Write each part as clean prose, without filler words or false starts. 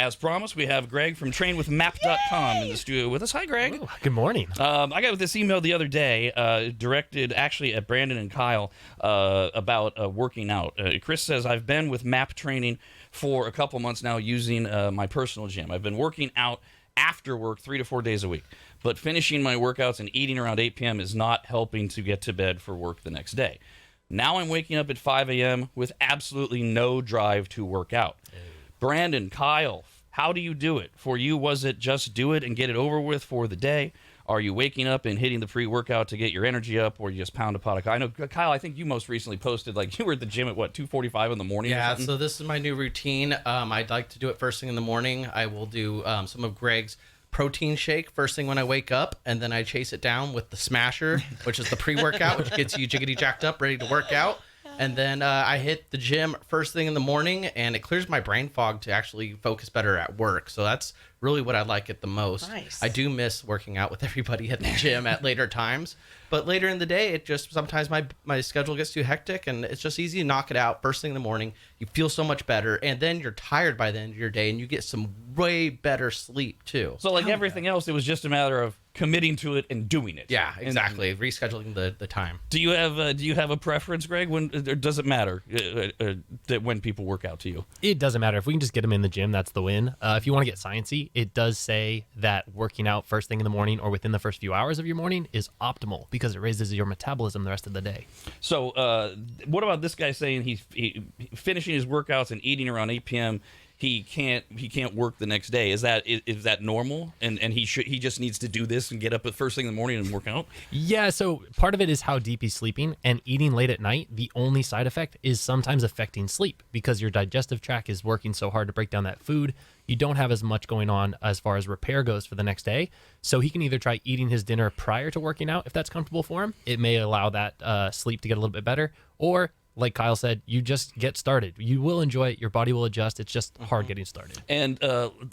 as promised, we have Greg from trainwithmap.com in the studio with us. Hi, Greg. Ooh, good morning. I got this email the other day, directed actually at Brandon and Kyle, about working out. Chris says, I've been with MAP training for a couple months now using my personal gym. I've been working out after work 3 to 4 days a week, but finishing my workouts and eating around 8 p.m. is not helping to get to bed for work the next day. Now I'm waking up at 5 a.m. with absolutely no drive to work out. Brandon, Kyle, how do you do it? For you, was it just do it and get it over with for the day? Are you waking up and hitting the pre-workout to get your energy up, or you just pound a pot of coffee? I know, Kyle, I think you most recently posted, like, you were at the gym at, 2:45 in the morning? Yeah, so this is my new routine. I'd like to do it first thing in the morning. I will do some of Greg's protein shake first thing when I wake up, and then I chase it down with the Smasher, which is the pre-workout, which gets you jiggity jacked up, ready to work out. And then I hit the gym first thing in the morning, and it clears my brain fog to actually focus better at work. So that's really what I like it the most. Nice. I do miss working out with everybody at the gym at later times. But later in the day, it just sometimes my schedule gets too hectic, and it's just easy to knock it out first thing in the morning. You feel so much better, and then you're tired by the end of your day, and you get some way better sleep, too. So like everything else, it was just a matter of committing to it and doing it. Yeah, exactly. Rescheduling the time. Do you have a preference, Greg? When, or does it matter that when people work out to you? It doesn't matter. If we can just get them in the gym, that's the win. If you want to get sciencey, it does say that working out first thing in the morning or within the first few hours of your morning is optimal because it raises your metabolism the rest of the day. So what about this guy saying he's finishing his workouts and eating around 8 p.m., he can't work the next day? Is that normal? And he just needs to do this and get up at first thing in the morning and work out? Yeah, so part of it is how deep he's sleeping, and eating late at night, the only side effect is sometimes affecting sleep because your digestive tract is working so hard to break down that food. You don't have as much going on as far as repair goes for the next day. So he can either try eating his dinner prior to working out if that's comfortable for him. It may allow that sleep to get a little bit better, or like Kyle said, you just get started. You will enjoy it. Your body will adjust. It's just hard getting started. And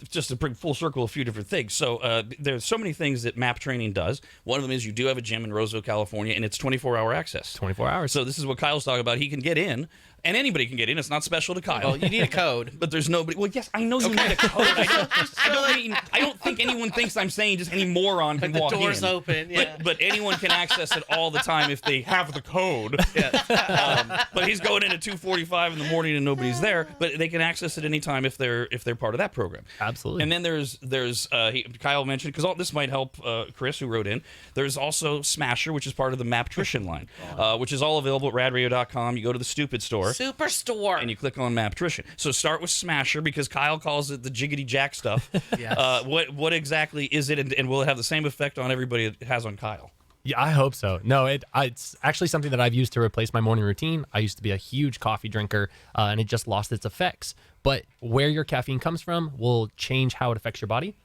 just to bring full circle a few different things. So there's so many things that MAP training does. One of them is you do have a gym in Roseville, California, and it's 24-hour access. 24 hours. So this is what Kyle's talking about. He can get in, and anybody can get in. It's not special to Kyle. Well, you need a code. But there's nobody. Well, yes, I know you need a code. I don't think anyone thinks I'm saying just any moron can walk in. The door's open, yeah. But anyone can access it all the time if they have the code. Yeah. But he's going in at 2:45 in the morning and nobody's there. But they can access it anytime if they're part of that program. Absolutely. And then there's Kyle mentioned, because this might help Chris, who wrote in. There's also Smasher, which is part of the Maptrition line, which is all available at radradio.com. You go to the Stupid Store. Superstore. And you click on Maptrition. So start with Smasher, because Kyle calls it the jiggity jack stuff. Yes. What exactly is it, and will it have the same effect on everybody it has on Kyle? Yeah, I hope so. No, it's actually something that I've used to replace my morning routine. I used to be a huge coffee drinker, and it just lost its effects. But where your caffeine comes from will change how it affects your body.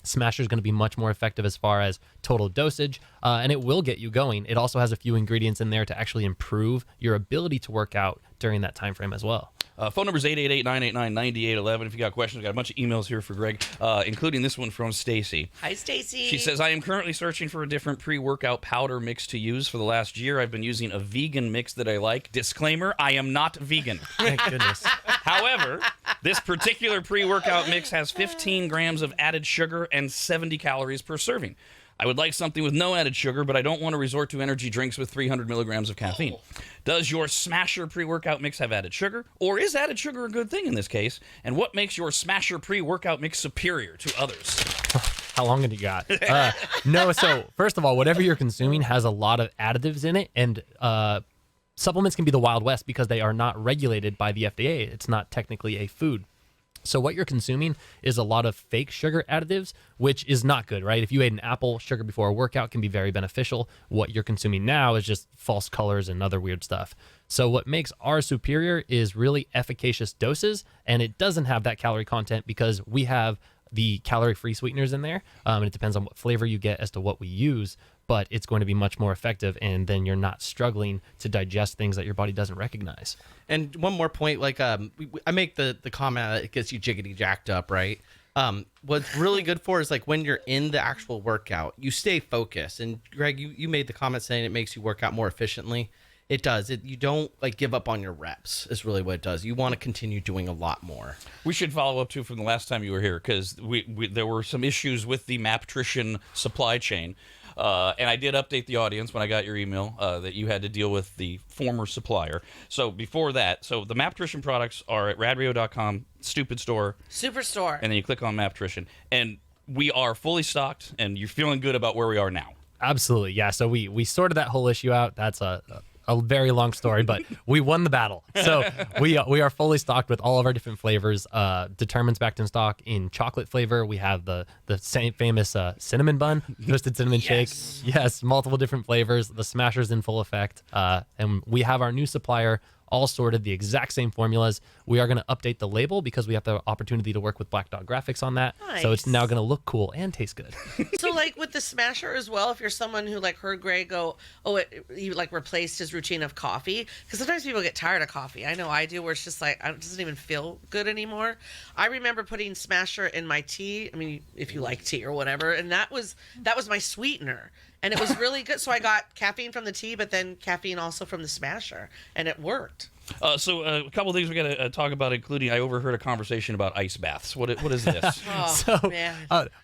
Smasher is going to be much more effective as far as total dosage, and it will get you going. It also has a few ingredients in there to actually improve your ability to work out during that time frame as well. Phone number is 888-989-9811. If you got questions, I've got a bunch of emails here for Greg, including this one from Stacy. Hi, Stacy. She says, I am currently searching for a different pre-workout powder mix to use. For the last year, I've been using a vegan mix that I like. Disclaimer, I am not vegan. Thank goodness. However, this particular pre-workout mix has 15 grams of added sugar and 70 calories per serving. I would like something with no added sugar, but I don't want to resort to energy drinks with 300 milligrams of caffeine. Does your Smasher pre-workout mix have added sugar? Or is added sugar a good thing in this case? And what makes your Smasher pre-workout mix superior to others? How long have you got? No, so first of all, whatever you're consuming has a lot of additives in it, and supplements can be the Wild West because they are not regulated by the FDA. It's not technically a food. So what you're consuming is a lot of fake sugar additives, which is not good, right? If you ate an apple, sugar before a workout can be very beneficial. What you're consuming now is just false colors and other weird stuff. So what makes ours superior is really efficacious doses, and it doesn't have that calorie content because we have the calorie-free sweeteners in there, and it depends on what flavor you get as to what we use, but it's going to be much more effective, and then you're not struggling to digest things that your body doesn't recognize. And one more point, like I make the comment that it gets you jiggity jacked up, right? What's really good for is like when you're in the actual workout, you stay focused. And Greg, you made the comment saying it makes you work out more efficiently. It does. You don't like give up on your reps. Is really what it does. You want to continue doing a lot more. We should follow up too from the last time you were here, because there were some issues with the Maptrition supply chain. And I did update the audience when I got your email that you had to deal with the former supplier. So before that, so the Maptrition products are at radradio.com, Stupid Store, Superstore. and then you click on Maptrition. And we are fully stocked, and you're feeling good about where we are now. Absolutely, yeah. So we sorted that whole issue out. That's a very long story, but we won the battle. So we are fully stocked with all of our different flavors. Determined's back in stock in chocolate flavor. We have the same famous cinnamon bun, twisted cinnamon shake. Yes, multiple different flavors. The Smasher's in full effect. And we have our new supplier all sorted, the exact same formulas. We are going to update the label because we have the opportunity to work with Black Dog Graphics on that. So it's now going to look cool and taste good. So, like with the Smasher as well, if you're someone who like heard Greg go, he like replaced his routine of coffee, because sometimes people get tired of coffee. I know I do, where it's just like it doesn't even feel good anymore. I remember putting Smasher in my tea. I mean, if you like tea or whatever, and that was my sweetener. And it was really good. So I got caffeine from the tea, but then caffeine also from the Smasher, and it worked. So a couple of things we got to talk about, including I overheard a conversation about ice baths. What is this? Oh, man.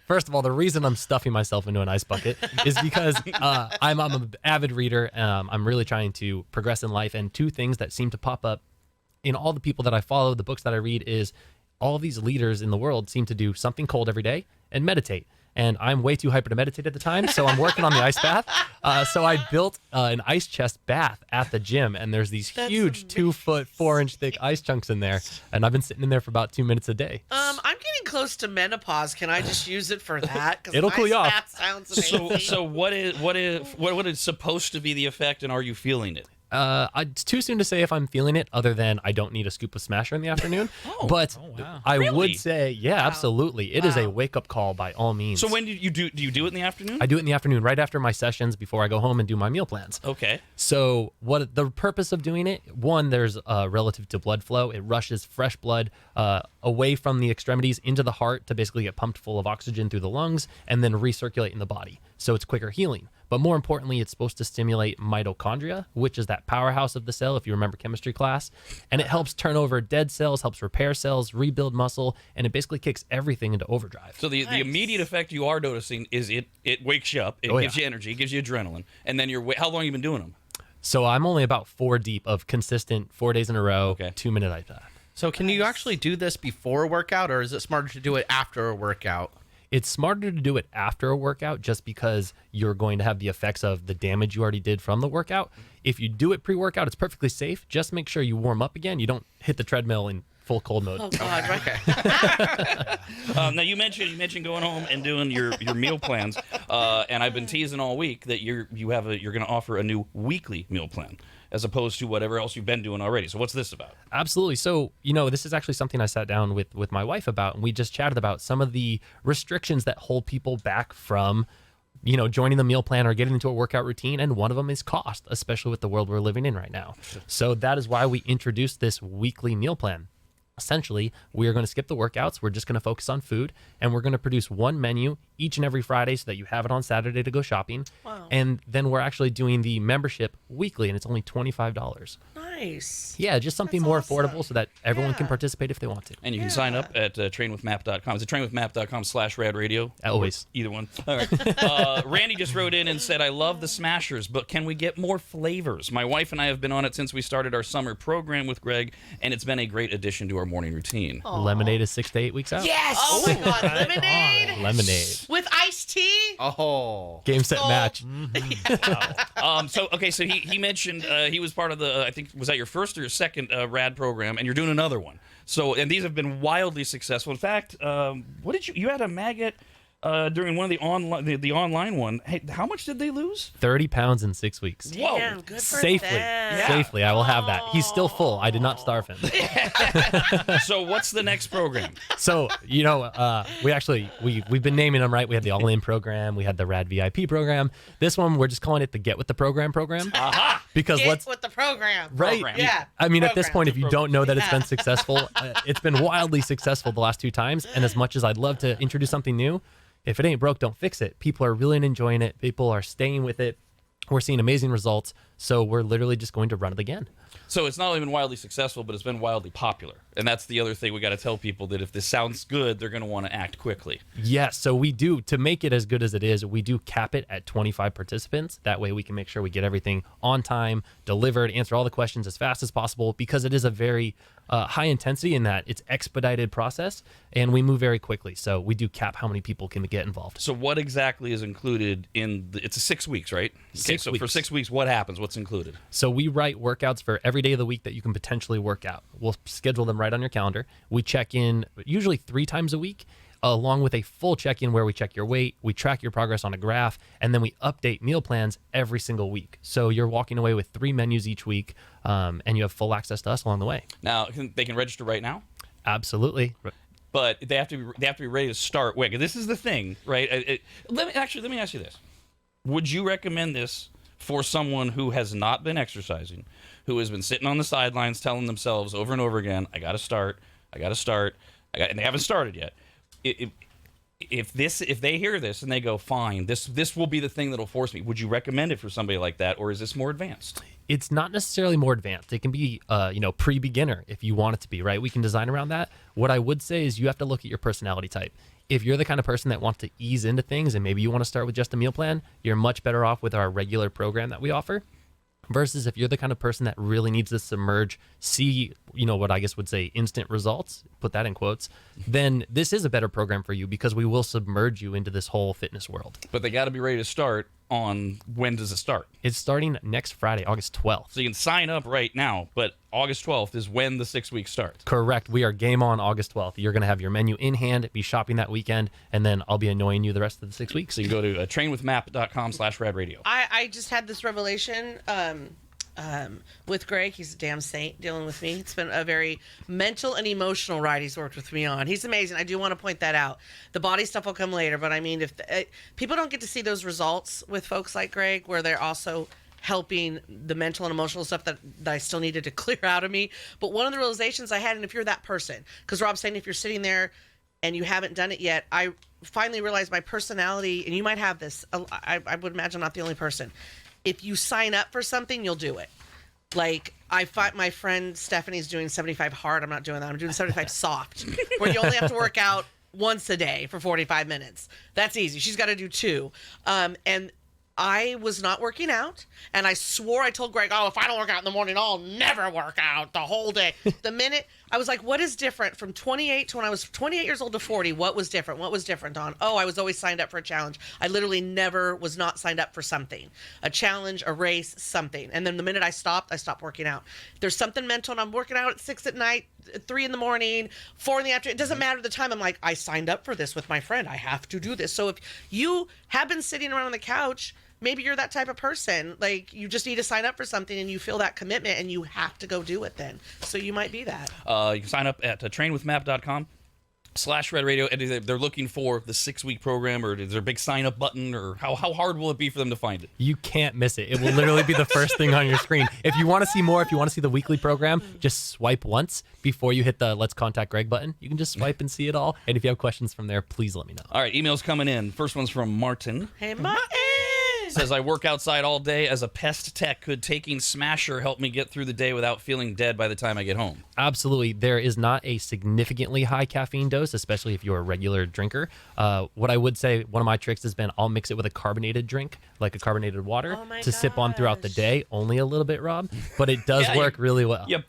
First of all, the reason I'm stuffing myself into an ice bucket is because I'm an avid reader. I'm really trying to progress in life, and two things that seem to pop up in all the people that I follow, the books that I read, is all these leaders in the world seem to do something cold every day and meditate. And I'm way too hyper to meditate at the time, so I'm working on the ice bath. So I built an ice chest bath at the gym, and there's these huge 2 foot, 4 inch thick ice chunks in there, and I've been sitting in there for about 2 minutes a day. I'm getting close to menopause. Can I just use it for that? 'Cause It'll cool you off. Bath sounds amazing. So what is supposed to be the effect, and are you feeling it? It's too soon to say if I'm feeling it, other than I don't need a scoop of Smasher in the afternoon. But I Really? would say, yeah, absolutely. It is a wake-up call by all means. So when do you do it in the afternoon? I do it in the afternoon, right after my sessions, before I go home and do my meal plans. Okay. So what the purpose of doing it, one, there's relative to blood flow. It rushes fresh blood away from the extremities into the heart to basically get pumped full of oxygen through the lungs and then recirculate in the body. So it's quicker healing. But more importantly, it's supposed to stimulate mitochondria, which is that powerhouse of the cell, if you remember chemistry class. And it helps turn over dead cells, helps repair cells, rebuild muscle, and it basically kicks everything into overdrive. So the immediate effect you are noticing is it wakes you up, it gives you energy, it gives you adrenaline, and then how long have you been doing them? So I'm only about 4 deep of consistent 4 days in a row, 2-minute ice bath. So can you actually do this before a workout, or is it smarter to do it after a workout? It's smarter to do it after a workout just because you're going to have the effects of the damage you already did from the workout. If you do it pre-workout, it's perfectly safe. Just make sure you warm up again. You don't hit the treadmill in full cold mode. Oh God! Right. Now you mentioned going home and doing your meal plans, and I've been teasing all week that you're going to offer a new weekly meal plan, as opposed to whatever else you've been doing already. So what's this about? Absolutely. So, this is actually something I sat down with my wife about, and we just chatted about some of the restrictions that hold people back from, joining the meal plan or getting into a workout routine. And one of them is cost, especially with the world we're living in right now. So that is why we introduced this weekly meal plan. Essentially, we are going to skip the workouts. We're just going to focus on food, and we're going to produce one menu each and every Friday so that you have it on Saturday to go shopping. Wow. And then we're actually doing the membership weekly, and it's only $25. Nice. Yeah, just something That's more awesome. affordable so that everyone can participate if they want to. And you can sign up at trainwithmap.com. Is it trainwithmap.com/radradio? Always. Either one. All right. Randy just wrote in and said, I love the Smashers, but can we get more flavors? My wife and I have been on it since we started our summer program with Greg, and it's been a great addition to our morning routine. Lemonade is 6 to 8 weeks out. Yes. Oh my God! Lemonade Lemonade. with iced tea. Oh. Game, set, match. So he mentioned he was part of the, I think, was that your first or your second RAD program, and you're doing another one. So, and these have been wildly successful. In fact, what did you had a maggot during one of the online one. Hey, how much did they lose? 30 pounds in 6 weeks. Whoa. Damn, good for Safely. them. Safely, I will have that. He's still full. I did not starve him. So what's the next program? So, we've been naming them, right? We had the All-In program. We had the RAD VIP program. This one, we're just calling it the Get With The Program program. Aha! Because Get with the program. Right. Program. Yeah. I mean, at this Program. point, if you don't know that it's been successful, it's been wildly successful the last 2 times. And as much as I'd love to introduce something new, if it ain't broke, don't fix it. People are really enjoying it. People are staying with it. We're seeing amazing results, so we're literally just going to run it again. So it's not only been wildly successful, but it's been wildly popular. And that's the other thing we got to tell people, that if this sounds good, they're going to want to act quickly. Yes, so we do, to make it as good as it is, we do cap it at 25 participants. That way we can make sure we get everything on time, delivered, answer all the questions as fast as possible, because it is a very high intensity in that it's expedited process, and we move very quickly. So we do cap how many people can get involved. So what exactly is included in it's a 6 weeks, right? Okay, 6 so weeks. for 6 weeks, what happens? What's included? So we write workouts for every day of the week that you can potentially work out. We'll schedule them right on your calendar. We check in usually 3 times a week, along with a full check-in where we check your weight, we track your progress on a graph, and then we update meal plans every single week. So you're walking away with 3 menus each week, and you have full access to us along the way. Now, they can register right now? Absolutely. But they have to be ready to start. Wait, this is the thing, right? Let me ask you this: would you recommend this for someone who has not been exercising, who has been sitting on the sidelines telling themselves over and over again, "I got to start, and they haven't started yet? If they hear this and they go, "Fine, this will be the thing that'll force me," would you recommend it for somebody like that, or is this more advanced? It's not necessarily more advanced. It can be, pre-beginner if you want it to be, right? We can design around that. What I would say is you have to look at your personality type. If you're the kind of person that wants to ease into things and maybe you want to start with just a meal plan, you're much better off with our regular program that we offer. Versus if you're the kind of person that really needs to submerge, see, what I guess would say instant results, put that in quotes, then this is a better program for you, because we will submerge you into this whole fitness world. But they got to be ready to start on, when does it start? It's starting next Friday, August 12th. So you can sign up right now, but August 12th is when the 6 weeks starts. Correct. We are game on August 12th. You're going to have your menu in hand, be shopping that weekend, and then I'll be annoying you the rest of the 6 weeks. So you can go to trainwithmap.com/radradio. I just had this revelation with Greg. He's a damn saint dealing with me. It's been a very mental and emotional ride he's worked with me on. He's amazing. I do want to point that out. The body stuff will come later, but I mean, if people don't get to see those results with folks like Greg, where they're also helping the mental and emotional stuff that I still needed to clear out of me. But one of the realizations I had, and if you're that person, because Rob's saying if you're sitting there and you haven't done it yet, I finally realized my personality, and you might have this, I would imagine I'm not the only person. If you sign up for something, you'll do it. Like, I find my friend Stephanie's doing 75 hard. I'm not doing that. I'm doing 75 soft, where you only have to work out once a day for 45 minutes. That's easy. She's got to do 2. And I was not working out, and I swore, I told Greg, if I don't work out in the morning, I'll never work out the whole day. The minute, I was like, what is different from 28 to when I was 28 years old to 40? What was different? What was different, Dawn? I was always signed up for a challenge. I literally never was not signed up for something. A challenge, a race, something. And then the minute I stopped working out. There's something mental, and I'm working out at 6 at night, 3 in the morning, 4 in the afternoon. It doesn't matter the time. I'm like, I signed up for this with my friend. I have to do this. So if you have been sitting around on the couch, maybe you're that type of person. Like, you just need to sign up for something, and you feel that commitment, and you have to go do it then. So you might be that. You can sign up at trainwithmap.com/radradio, and they're looking for the 6-week program, or is there a big sign-up button, or how hard will it be for them to find it? You can't miss it. It will literally be the first thing on your screen. If you want to see more, if you want to see the weekly program, just swipe once before you hit the Let's Contact Greg button. You can just swipe and see it all. And if you have questions from there, please let me know. All right, emails coming in. First one's from Martin. Hey, Martin! Says, I work outside all day as a pest tech. Could taking Smasher help me get through the day without feeling dead by the time I get home? Absolutely. There is not a significantly high caffeine dose, especially if you're a regular drinker. What I would say, one of my tricks has been I'll mix it with a carbonated drink, like a carbonated water, to sip on throughout the day. Only a little bit, Rob, but it does work really well. You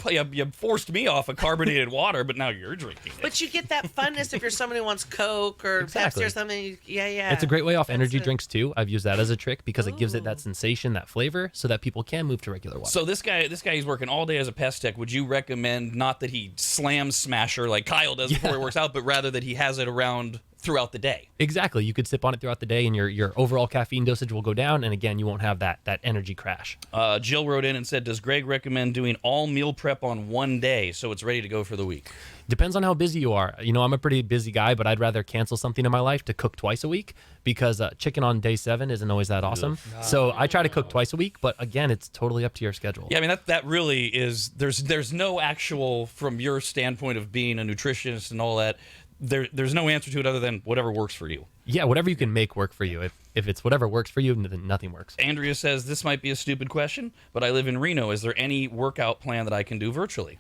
forced me off of carbonated water, but now you're drinking it. But you get that funness if you're someone who wants Coke or Pepsi or something. Yeah. It's a great way off energy drinks, too. I've used that as a trick because it gives it that sensation, that flavor, so that people can move to regular water. So this guy, he's working all day as a pest tech. Would you recommend not that he slams Smasher like Kyle does before he works out, but rather that he has it around throughout the day? Exactly. You could sip on it throughout the day, and your overall caffeine dosage will go down, and again, you won't have that energy crash. Jill wrote in and said, does Greg recommend doing all meal prep on one day so it's ready to go for the week? Depends on how busy you are. I'm a pretty busy guy, but I'd rather cancel something in my life to cook twice a week, because chicken on day 7 isn't always that awesome. So I try to cook twice a week, but again, it's totally up to your schedule. Yeah, I mean, that really is, there's no actual, from your standpoint of being a nutritionist and all that, there's no answer to it other than whatever works for you. Yeah, whatever you can make work for you. If it's whatever works for you, then nothing works. Andrea says, this might be a stupid question, but I live in Reno. Is there any workout plan that I can do virtually?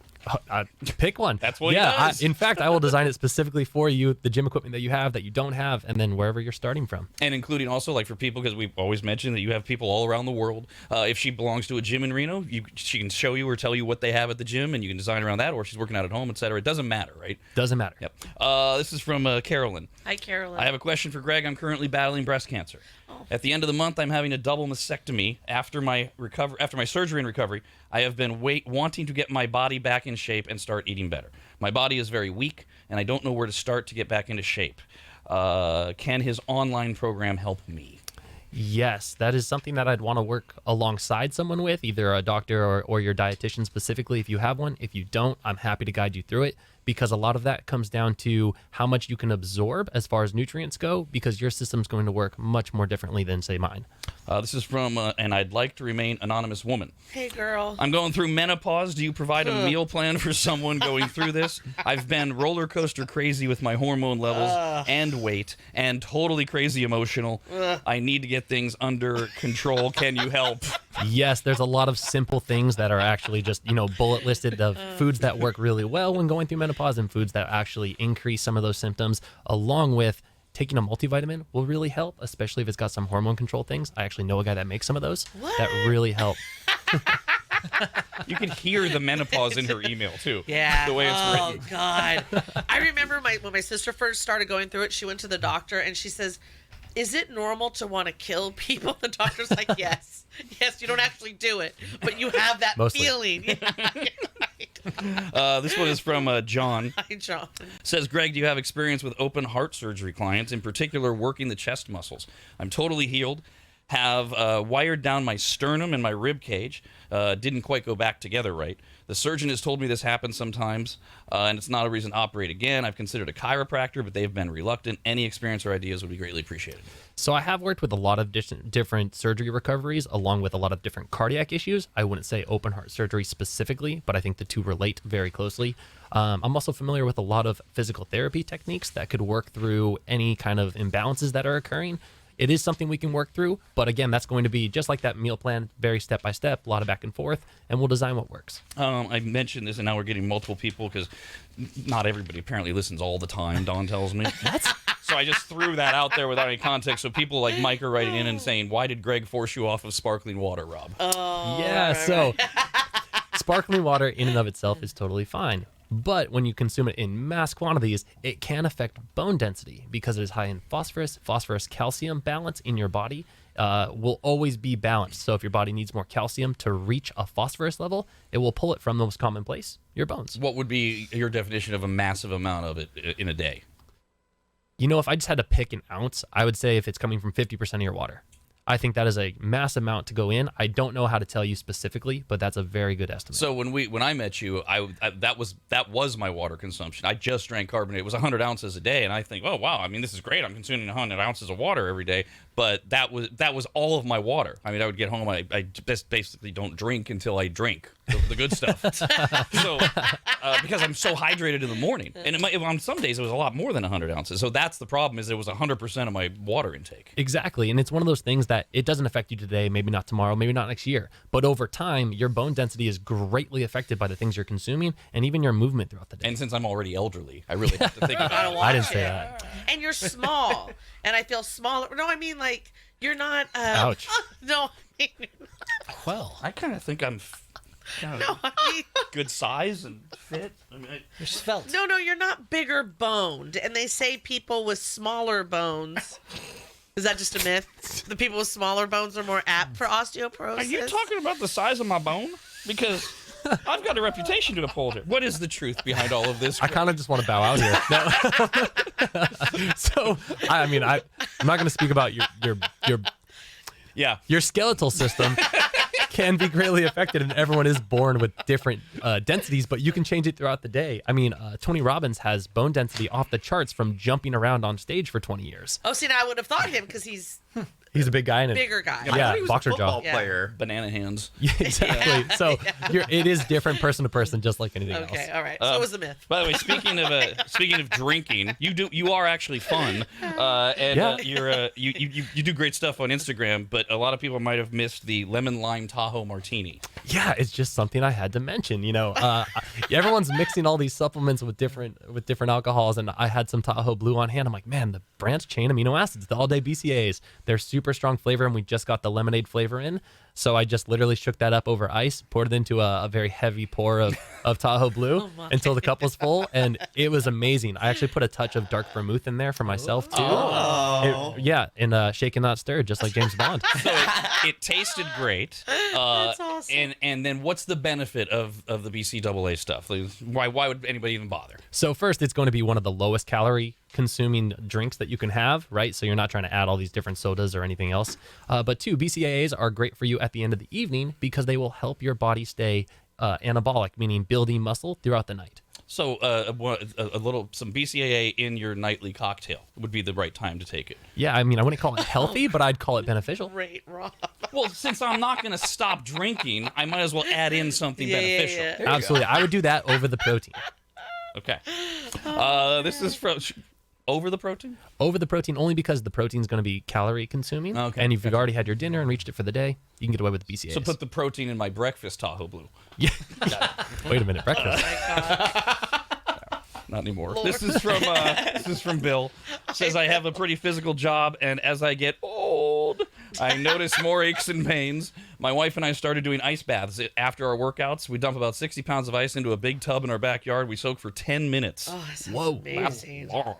Pick one. That's what he does. In fact, I will design it specifically for you, the gym equipment that you have, that you don't have, and then wherever you're starting from. And including also, like, for people, because we've always mentioned that you have people all around the world. If she belongs to a gym in Reno, she can show you or tell you what they have at the gym, and you can design around that, or she's working out at home, etc. It doesn't matter, right? Doesn't matter. Yep. This is from Carolyn. Hi, Carolyn. I have a question for Greg. I'm currently battling breast cancer. At the end of the month, I'm having a double mastectomy. After my surgery and recovery, I have been wanting to get my body back in shape and start eating better. My body is very weak, and I don't know where to start to get back into shape. Can his online program help me? Yes, that is something that I'd want to work alongside someone with, either a doctor or your dietitian specifically if you have one. If you don't, I'm happy to guide you through it, because a lot of that comes down to how much you can absorb as far as nutrients go, because your system's going to work much more differently than, say, mine. This is from, and I'd like to remain anonymous woman. Hey, girl. I'm going through menopause. Do you provide a meal plan for someone going through this? I've been roller coaster crazy with my hormone levels and weight, and totally crazy emotional. I need to get things under control. Can you help? Yes, there's a lot of simple things that are actually just, bullet listed of foods that work really well when going through menopause and foods that actually increase some of those symptoms, along with taking a multivitamin will really help, especially if it's got some hormone control things. I actually know a guy that makes some of those that really help. You can hear the menopause in her email, too. Yeah. The way it's written. Oh, God. I remember when my sister first started going through it, she went to the doctor, and she says, is it normal to want to kill people? The doctor's like, yes. Yes, you don't actually do it, but you have that Mostly. feeling. This one is from John. Hi, John. Says, Greg, do you have experience with open heart surgery clients, in particular working the chest muscles? I'm totally healed, have wired down my sternum and my rib cage, didn't quite go back together right. The surgeon has told me this happens sometimes, and it's not a reason to operate again. I've considered a chiropractor, but they've been reluctant. Any experience or ideas would be greatly appreciated. So I have worked with a lot of different surgery recoveries, along with a lot of different cardiac issues. I wouldn't say open heart surgery specifically, but I think the two relate very closely. I'm also familiar with a lot of physical therapy techniques that could work through any kind of imbalances that are occurring. It is something we can work through, but again, that's going to be just like that meal plan, very step by step, a lot of back and forth, and we'll design what works. I mentioned this, and now we're getting multiple people because not everybody apparently listens all the time, Dawn tells me. So I just threw that out there without any context. So people like Mike are writing in and saying, why did Greg force you off of sparkling water, Rob? Yeah, so sparkling water in and of itself is totally fine. But when you consume it in mass quantities, it can affect bone density because it is high in phosphorus. Phosphorus-calcium balance in your body will always be balanced. So if your body needs more calcium to reach a phosphorus level, it will pull it from the most common place, your bones. What would be your definition of a massive amount of it in a day? If I just had to pick an ounce, I would say if it's coming from 50% of your water. I think that is a mass amount to go in. I don't know how to tell you specifically, but that's a very good estimate. So when I met you, that was my water consumption. I just drank carbonate. It was 100 ounces a day, and I think, oh wow, I mean this is great. I'm consuming 100 ounces of water every day. But that was all of my water. I mean, I would get home. I just basically don't drink until I drink the good stuff. So because I'm so hydrated in the morning, and on some days it was a lot more than 100 ounces. So that's the problem. Is it was 100% of my water intake. Exactly, and it's one of those things that it doesn't affect you today, maybe not tomorrow, maybe not next year, but over time, your bone density is greatly affected by the things you're consuming and even your movement throughout the day. And since I'm already elderly, I really have to think about it. I didn't say that. And you're small, and I feel smaller. No, I mean like you're not. Ouch. No. Well, I kind of think I'm No, I mean, good size and fit. I mean, You're svelte. no, you're not bigger boned. And they say people with smaller bones. Is that just a myth? The people with smaller bones are more apt for osteoporosis? Are you talking about the size of my bone? Because I've got a reputation to uphold here. What is the truth behind all of this? I kind of just want to bow out here. No. So, I'm not going to speak about your skeletal system. Can be greatly affected, and everyone is born with different densities, but you can change it throughout the day. I mean, Tony Robbins has bone density off the charts from jumping around on stage for 20 years. Oh, see, now I would have thought him because he's He's a big guy and bigger guy. Yeah, I thought he was boxer a football jaw. player. Banana hands. Yeah, exactly. So it is different person to person, just like anything else. Okay, all right. So it was the myth. By the way, speaking of drinking, you are actually fun, and you do great stuff on Instagram. But a lot of people might have missed the lemon lime Tahoe martini. Yeah, it's just something I had to mention. Everyone's mixing all these supplements with different alcohols, and I had some Tahoe Blue on hand. I'm like, man, the branched chain amino acids, the all-day BCAAs, they're super strong flavor, and we just got the lemonade flavor in. So I just literally shook that up over ice, poured it into a very heavy pour of Tahoe Blue until the cup was full, and it was amazing. I actually put a touch of dark vermouth in there for myself too. And shaken not stirred, just like James Bond. So it tasted great. That's awesome. And then what's the benefit of the BCAA stuff? Like, why would anybody even bother? So first, it's going to be one of the lowest calorie consuming drinks that you can have, right? So you're not trying to add all these different sodas or anything else. But two, BCAAs are great for you at the end of the evening because they will help your body stay anabolic, meaning building muscle throughout the night. So some BCAA in your nightly cocktail would be the right time to take it. Yeah, I mean, I wouldn't call it healthy, but I'd call it beneficial. Great, Rob. Well, since I'm not going to stop drinking, I might as well add in something beneficial. Yeah. Absolutely. I would do that over the protein. Okay. This is from over the protein? Over the protein only because the protein is going to be calorie consuming. Okay. And if you've already had your dinner and reached it for the day, you can get away with the BCAAs. So put the protein in my breakfast Tahoe Blue. Yeah. Wait a minute, breakfast. Not anymore. Lord. This is from Bill. Says I have a pretty physical job, and as I get old, I notice more aches and pains. My wife and I started doing ice baths after our workouts. We dump about 60 pounds of ice into a big tub in our backyard. We soak for 10 minutes. Oh, that sounds Whoa. amazing. Long.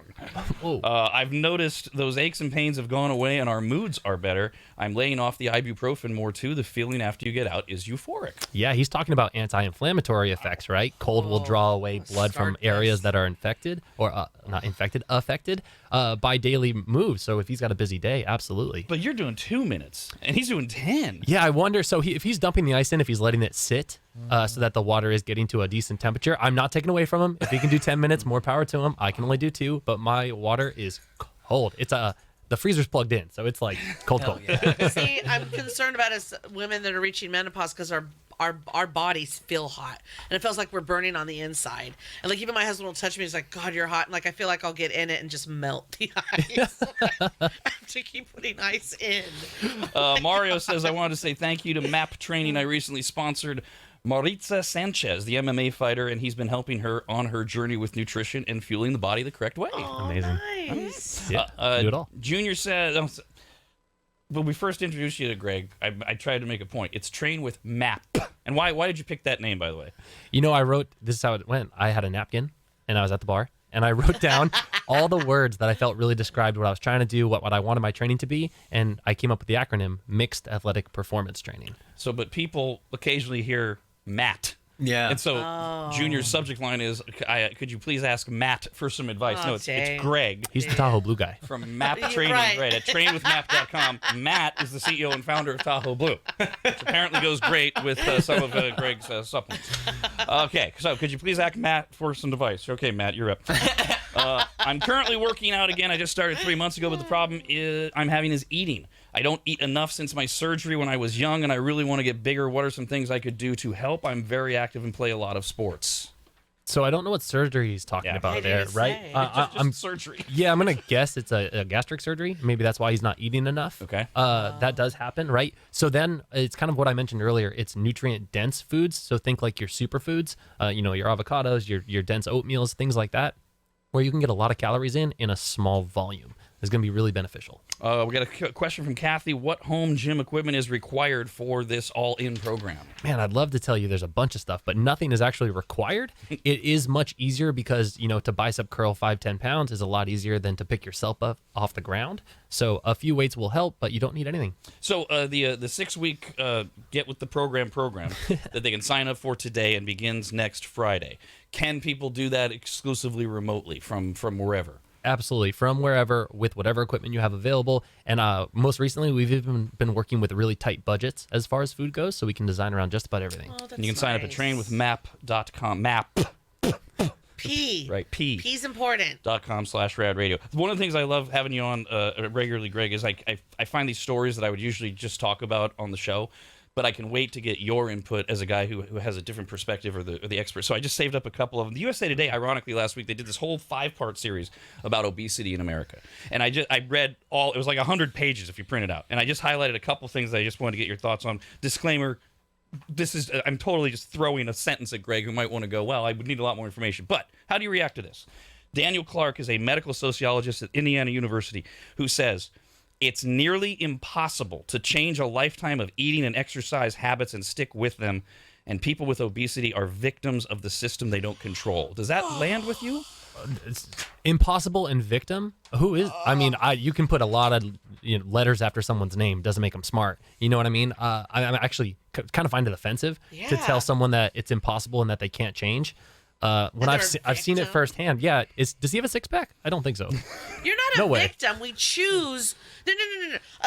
Whoa. I've noticed those aches and pains have gone away, and our moods are better. I'm laying off the ibuprofen more too. The feeling after you get out is euphoric. Yeah, he's talking about anti-inflammatory effects, right? Cold will draw away blood from areas that are infected or not infected, affected by daily moves. So if he's got a busy day, absolutely. But you're doing 2 minutes, and he's doing 10. Yeah, I wonder. So if he's dumping the ice in, if he's letting it sit so that the water is getting to a decent temperature, I'm not taking away from him. If he can do 10 minutes, more power to him. I can only do 2, but my water is cold. It's the freezer's plugged in, so it's like cold. See, I'm concerned about us women that are reaching menopause because our bodies feel hot, and it feels like we're burning on the inside. And like even my husband will touch me, he's like, "God, you're hot," and like I feel like I'll get in it and just melt the ice. I have to keep putting ice in. Mario says, I wanted to say thank you to MAP Training. I recently sponsored Maritza Sanchez, the MMA fighter, and he's been helping her on her journey with nutrition and fueling the body the correct way. Oh, Amazing. Nice. Yeah, do it all. Junior says, when we first introduced you to Greg, I tried to make a point. It's train with MAP. And why did you pick that name, by the way? I wrote, this is how it went. I had a napkin, and I was at the bar, and I wrote down all the words that I felt really described what I was trying to do, what I wanted my training to be, and I came up with the acronym Mixed Athletic Performance Training. So, but people occasionally hear Matt. Yeah. And so Junior's subject line is, could you please ask Matt for some advice? Oh, No, it's dang. Greg He's the Tahoe Blue guy. from MAP You're Training, right. at trainwithmap.com. Matt is the CEO and founder of Tahoe Blue, which apparently goes great with some of Greg's supplements. Okay, so could you please ask Matt for some advice? Okay, Matt, you're up. I'm currently working out again. I just started 3 months ago, but the problem I'm having is eating. I don't eat enough since my surgery when I was young, and I really want to get bigger. What are some things I could do to help? I'm very active and play a lot of sports. So I don't know what surgery he's talking about I there, didn't right? say. I'm surgery. Yeah, I'm going to guess it's a gastric surgery. Maybe that's why he's not eating enough. Okay. That does happen, right? So then it's kind of what I mentioned earlier. It's nutrient-dense foods. So think like your superfoods, your avocados, your dense oatmeals, things like that, where you can get a lot of calories in a small volume. It's going to be really beneficial. We got a question from Kathy. What home gym equipment is required for this all-in program? Man, I'd love to tell you there's a bunch of stuff, but nothing is actually required. It is much easier because, to bicep curl 5-10 pounds is a lot easier than to pick yourself up off the ground. So a few weights will help, but you don't need anything. So the 6-week Get With The Program that they can sign up for today and begins next Friday. Can people do that exclusively remotely from wherever? Absolutely, from wherever with whatever equipment you have available. And most recently, we've even been working with really tight budgets as far as food goes, so we can design around just about everything. Oh, that's And you can sign up at nice. trainwithmap.com. MAP. P. Right, P. P's important. .com/radradio. One of the things I love having you on regularly, Greg, is I find these stories that I would usually just talk about on the show, but I can wait to get your input as a guy who has a different perspective or the expert. So I just saved up a couple of them. The USA Today, ironically, last week, they did this whole 5-part series about obesity in America. And I read all, it was like 100 pages if you print it out. And I just highlighted a couple things that I just wanted to get your thoughts on. Disclaimer, I'm totally just throwing a sentence at Greg who might want to go, well, I would need a lot more information. But how do you react to this? Daniel Clark is a medical sociologist at Indiana University who says, it's nearly impossible to change a lifetime of eating and exercise habits and stick with them, and people with obesity are victims of the system they don't control. Does that land with you? It's impossible and victim. Who is? I mean, you can put a lot of letters after someone's name. Doesn't make them smart. You know what I mean? I'm actually kind of find it offensive to tell someone that it's impossible and that they can't change. When I've seen it firsthand. Yeah, does he have a six-pack? I don't think so. You're not a victim. We choose. No.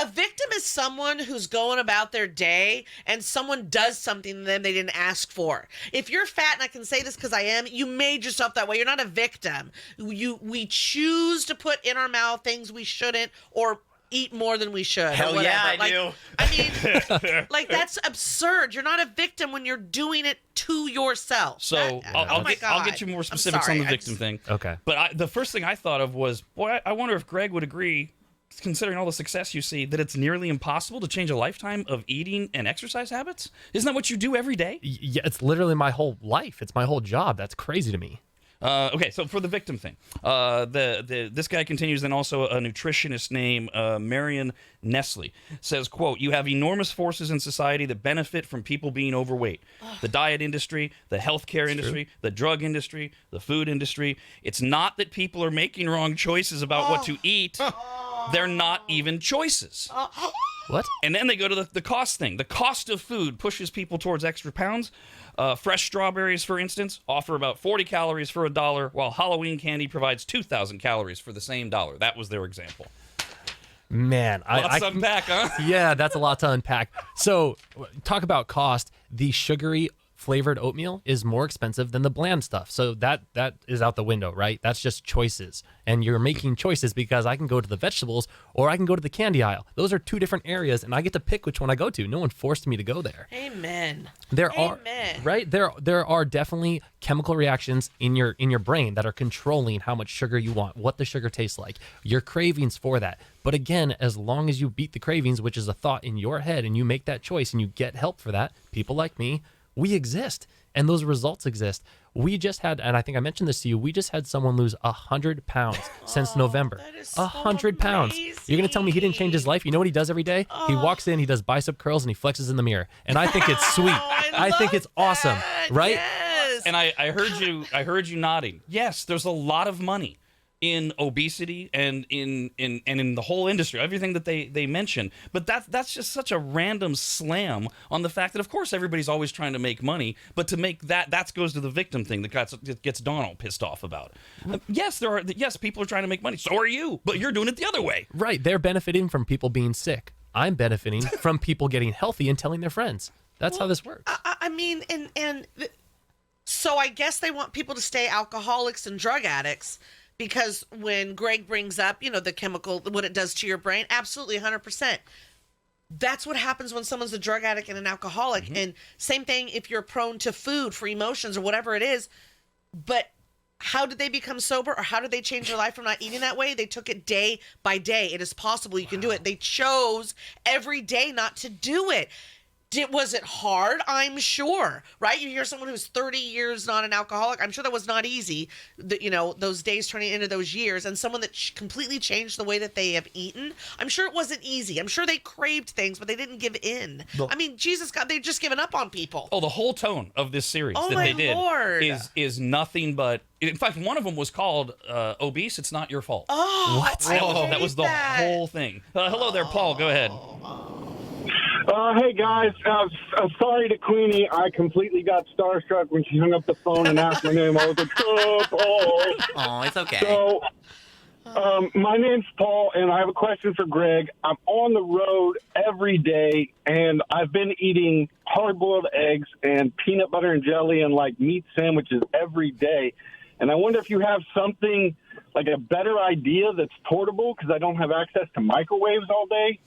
A victim is someone who's going about their day and someone does something to them they didn't ask for. If you're fat, and I can say this because I am, you made yourself that way. You're not a victim. We choose to put in our mouth things we shouldn't or eat more than we should. Hell yeah, I do. I mean, that's absurd. You're not a victim when you're doing it to yourself. So I'll get you more specifics on the victim thing. Okay. But the first thing I thought of was, boy, I wonder if Greg would agree, considering all the success you see, that it's nearly impossible to change a lifetime of eating and exercise habits? Isn't that what you do every day? Yeah, it's literally my whole life. It's my whole job. That's crazy to me. Okay, so for the victim thing, this guy continues, then also a nutritionist named Marion Nestle says, quote, you have enormous forces in society that benefit from people being overweight. The diet industry, the healthcare industry, the drug industry, the food industry. It's not that people are making wrong choices about what to eat. They're not even choices. What? And then they go to the cost thing. The cost of food pushes people towards extra pounds. Fresh strawberries, for instance, offer about 40 calories for $1, while Halloween candy provides 2,000 calories for the same $1. That was their example. Man, Lots to unpack, huh? Yeah, that's a lot to unpack. So, talk about cost. The sugary flavored oatmeal is more expensive than the bland stuff. So that is out the window, right? That's just choices. And you're making choices because I can go to the vegetables or I can go to the candy aisle. Those are two different areas and I get to pick which one I go to. No one forced me to go there. Amen. There are definitely chemical reactions in your brain that are controlling how much sugar you want, what the sugar tastes like, your cravings for that. But again, as long as you beat the cravings, which is a thought in your head, and you make that choice and you get help for that, people like me, we exist, and those results exist. We just had, and I think I mentioned this to you, we just had someone lose 100 pounds since November. That is 100 pounds. You're going to tell me he didn't change his life? You know what he does every day? He walks in, he does bicep curls, and he flexes in the mirror. And I think it's sweet. I think it's awesome, right? Yes. And I heard you nodding. Yes, there's a lot of money in obesity and in the whole industry, everything that they mention. But that's just such a random slam on the fact that, of course, everybody's always trying to make money, but to make that goes to the victim thing that gets Donald pissed off about. Yes, people are trying to make money. So are you, but you're doing it the other way. Right. They're benefiting from people being sick. I'm benefiting from people getting healthy and telling their friends. That's how this works. I mean, so I guess they want people to stay alcoholics and drug addicts. Because when Greg brings up, the chemical, what it does to your brain, absolutely 100%. That's what happens when someone's a drug addict and an alcoholic. Mm-hmm. And same thing if you're prone to food for emotions or whatever it is. But how did they become sober, or how did they change their life from not eating that way? They took it day by day. It is possible you can do it. They chose every day not to do it. Was it hard? I'm sure, right? You hear someone who's 30 years not an alcoholic. I'm sure that was not easy, those days turning into those years. And someone that completely changed the way that they have eaten, I'm sure it wasn't easy. I'm sure they craved things, but they didn't give in. I mean, they've just given up on people. Oh, the whole tone of this series that they did Lord. is nothing but... In fact, one of them was called Obese, It's Not Your Fault. Oh, what? That was the whole thing. Hello there, Paul. Go ahead. Hey, guys. Sorry to Queenie. I completely got starstruck when she hung up the phone and asked my name. I was like, oh, Paul. Oh, it's okay. So, my name's Paul, and I have a question for Greg. I'm on the road every day, and I've been eating hard-boiled eggs and peanut butter and jelly and, meat sandwiches every day. And I wonder if you have something like a better idea that's portable, because I don't have access to microwaves all day.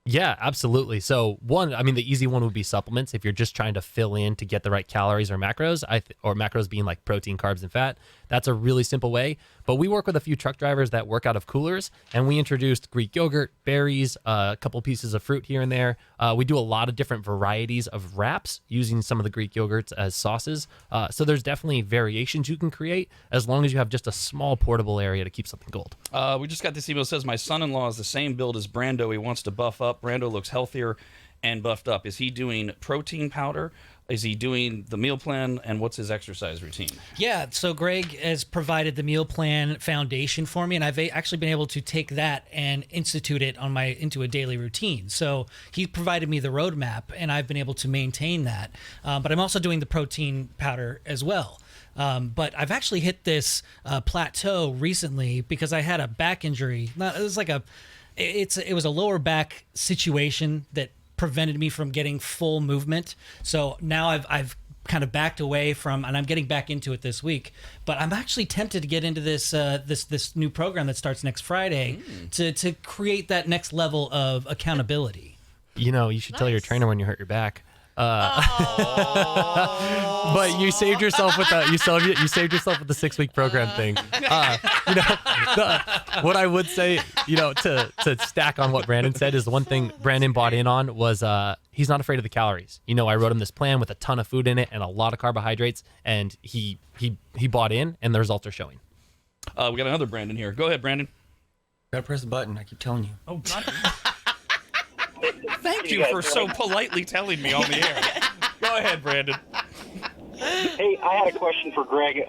Yeah, absolutely. So one, I mean, the easy one would be supplements. If you're just trying to fill in to get the right calories or macros, or macros being like protein, carbs, and fat, that's a really simple way. But we work with a few truck drivers that work out of coolers, and we introduced Greek yogurt, berries, a couple pieces of fruit here and there. We do a lot of different varieties of wraps using some of the Greek yogurts as sauces. So there's definitely variations you can create as long as you have just a small portable area to keep something cold. We just got this email that says, my son-in-law is the same build as Brando. He wants to buff up. Brando looks healthier and buffed up. Is he doing protein powder? Is he doing the meal plan? And what's his exercise routine? Yeah, so Greg has provided the meal plan foundation for me, and I've actually been able to take that and institute it into a daily routine. So he provided me the roadmap, and I've been able to maintain that. But I'm also doing the protein powder as well. But I've actually hit this plateau recently because I had a back injury. It was a lower back situation that prevented me from getting full movement. So now I've kind of backed away from, and I'm getting back into it this week. But I'm actually tempted to get into this this new program that starts next Friday to create that next level of accountability. You should tell your trainer when you hurt your back. But you saved yourself with you saved yourself with the 6-week program thing. What I would say, to stack on what Brandon said, is the one thing Brandon bought in on was he's not afraid of the calories. I wrote him this plan with a ton of food in it and a lot of carbohydrates, and he bought in, and the results are showing. We got another Brandon here. Go ahead, Brandon. Gotta press the button. I keep telling you. Oh, God. Thank you for so politely telling me on the air. Go ahead, Brandon. Hey, I had a question for Greg.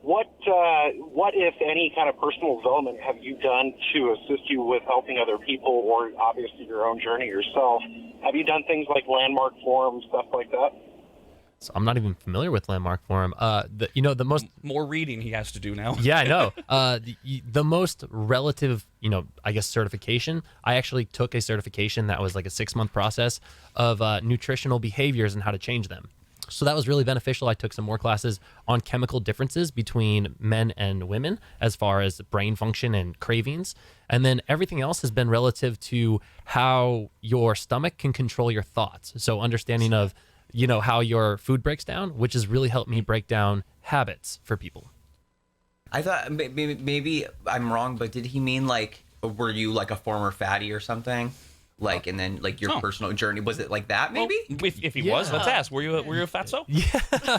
What, if any, kind of personal development have you done to assist you with helping other people, or obviously your own journey yourself? Have you done things like Landmark Forum, stuff like that? So I'm not even familiar with Landmark Forum. The most more reading he has to do now. Yeah, I know. The most relative, I guess, certification. I actually took a certification that was like a 6-month process of nutritional behaviors and how to change them. So that was really beneficial. I took some more classes on chemical differences between men and women as far as brain function and cravings. And then everything else has been relative to how your stomach can control your thoughts. So understanding of how your food breaks down, which has really helped me break down habits for people. I thought maybe I'm wrong, but did he mean like, were you like a former fatty or something? Like, and then like your personal journey, was it like that maybe? Well, if he was, let's ask. Were you a fatso? Yeah.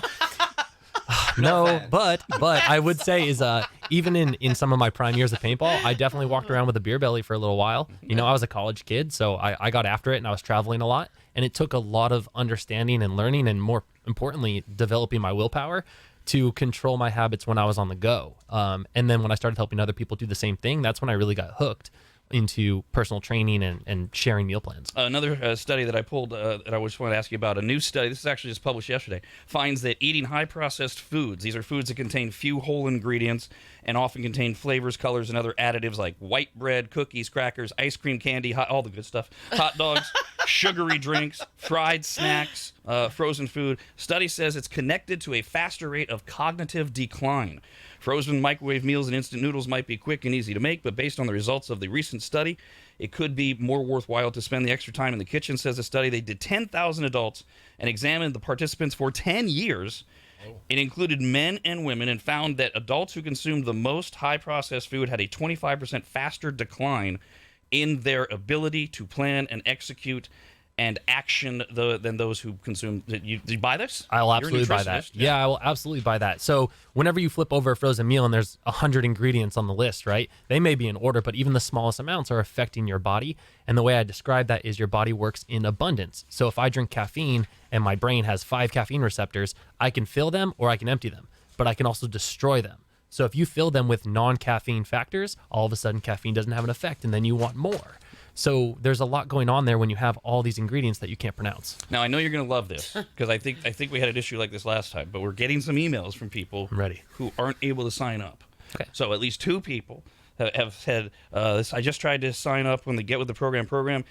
No, but I would say is even in some of my prime years of paintball, I definitely walked around with a beer belly for a little while. I was a college kid, so I got after it, and I was traveling a lot, and it took a lot of understanding and learning, and more importantly, developing my willpower to control my habits when I was on the go. And then when I started helping other people do the same thing, that's when I really got hooked into personal training and sharing meal plans. Another study that I pulled that I just want to ask you about, a new study, this is actually just published yesterday, finds that eating high-processed foods, these are foods that contain few whole ingredients and often contain flavors, colors, and other additives like white bread, cookies, crackers, ice cream, candy, all the good stuff, hot dogs, sugary drinks, fried snacks, frozen food. Study says it's connected to a faster rate of cognitive decline. Frozen microwave meals and instant noodles might be quick and easy to make, but based on the results of the recent study, it could be more worthwhile to spend the extra time in the kitchen, says the study. They did 10,000 adults and examined the participants for 10 years. It included men and women, and found that adults who consumed the most high-processed food had a 25% faster decline in their ability to plan and execute and action than those who consume. Do you buy this? I'll absolutely buy that. Yeah, I will absolutely buy that. So whenever you flip over a frozen meal and there's 100 ingredients on the list, right? They may be in order, but even the smallest amounts are affecting your body. And the way I describe that is your body works in abundance. So if I drink caffeine and my brain has 5 caffeine receptors, I can fill them or I can empty them, but I can also destroy them. So if you fill them with non-caffeine factors, all of a sudden caffeine doesn't have an effect, and then you want more. So there's a lot going on there when you have all these ingredients that you can't pronounce. Now, I know you're going to love this, because I think we had an issue like this last time, but we're getting some emails from people who aren't able to sign up. Okay. So at least 2 people have said, I just tried to sign up when they get with the program.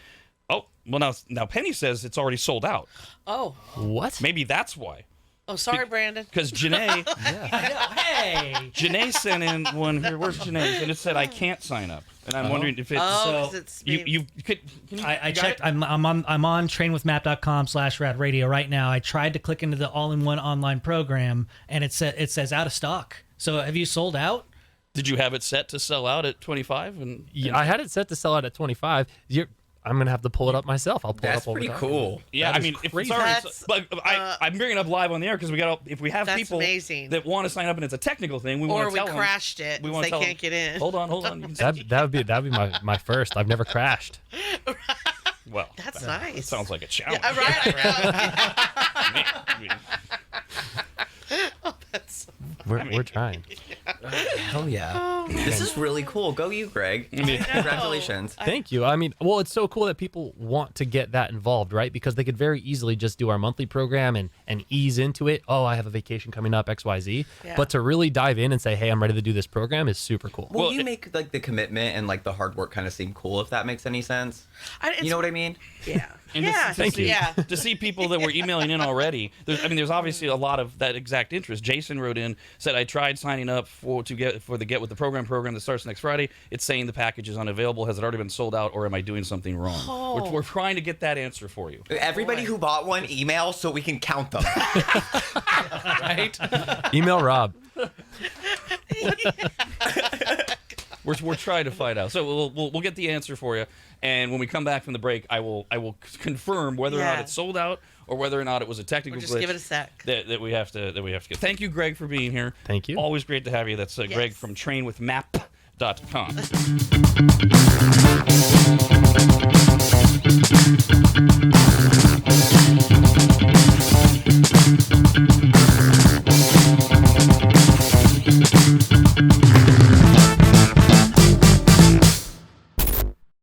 Oh, well, now Penny says it's already sold out. Oh. What? Maybe that's why. Oh, sorry, Brandon. Because Janae, Hey. Janae sent in one here. Where's Janae? And it said I can't sign up, and I'm wondering if it's Oh, 'cause it's you could. Can you I you got checked. it? I'm on trainwithmap.com/radradio right now. I tried to click into the all-in-one online program, and it says out of stock. So have you sold out? Did you have it set to sell out at 25? Yeah, I had it set to sell out at 25. I'm gonna have to pull it up myself. I'll pull That's it up. pretty over time. cool. Yeah, That I is mean, if it's crazy. already, That's, but I'm bringing it up live on the air because if we have That's people amazing. that want to sign up and it's a technical thing, we Or want to we tell them. crashed it. We and want they to tell can't them, get in. Hold on. You can That'd be my first. I've never crashed. well, That's that nice. sounds like a challenge. Yeah, right. I know. Man, We're trying. Hell yeah. This is really cool. Go you, Greg. Congratulations. Thank you. I mean, well, it's so cool that people want to get that involved, right? Because they could very easily just do our monthly program and ease into it. Oh, I have a vacation coming up, XYZ. Yeah. But to really dive in and say, hey, I'm ready to do this program is super cool. Well, you make like the commitment and like the hard work kind of seem cool, if that makes any sense. You know what I mean? Yeah. And Yeah. Thank you. Yeah. to see people that were emailing in already. There's obviously a lot of that exact interest. Jason wrote in, said I tried signing up for the Get With the program that starts next Friday. It's saying the package is unavailable. Has it already been sold out, or am I doing something wrong? Oh. We're trying to get that answer for you. Everybody who bought one, email so we can count them. Right? Email Rob. We're trying to find out. So we'll get the answer for you, and when we come back from the break, I will confirm whether or not Yeah. it's sold out or whether or not it was a technical Or just glitch. give it a sec. That we have to get. Thank you, Greg, for being here. Thank you. Always great to have you. That's Greg Yes. from trainwithmap.com.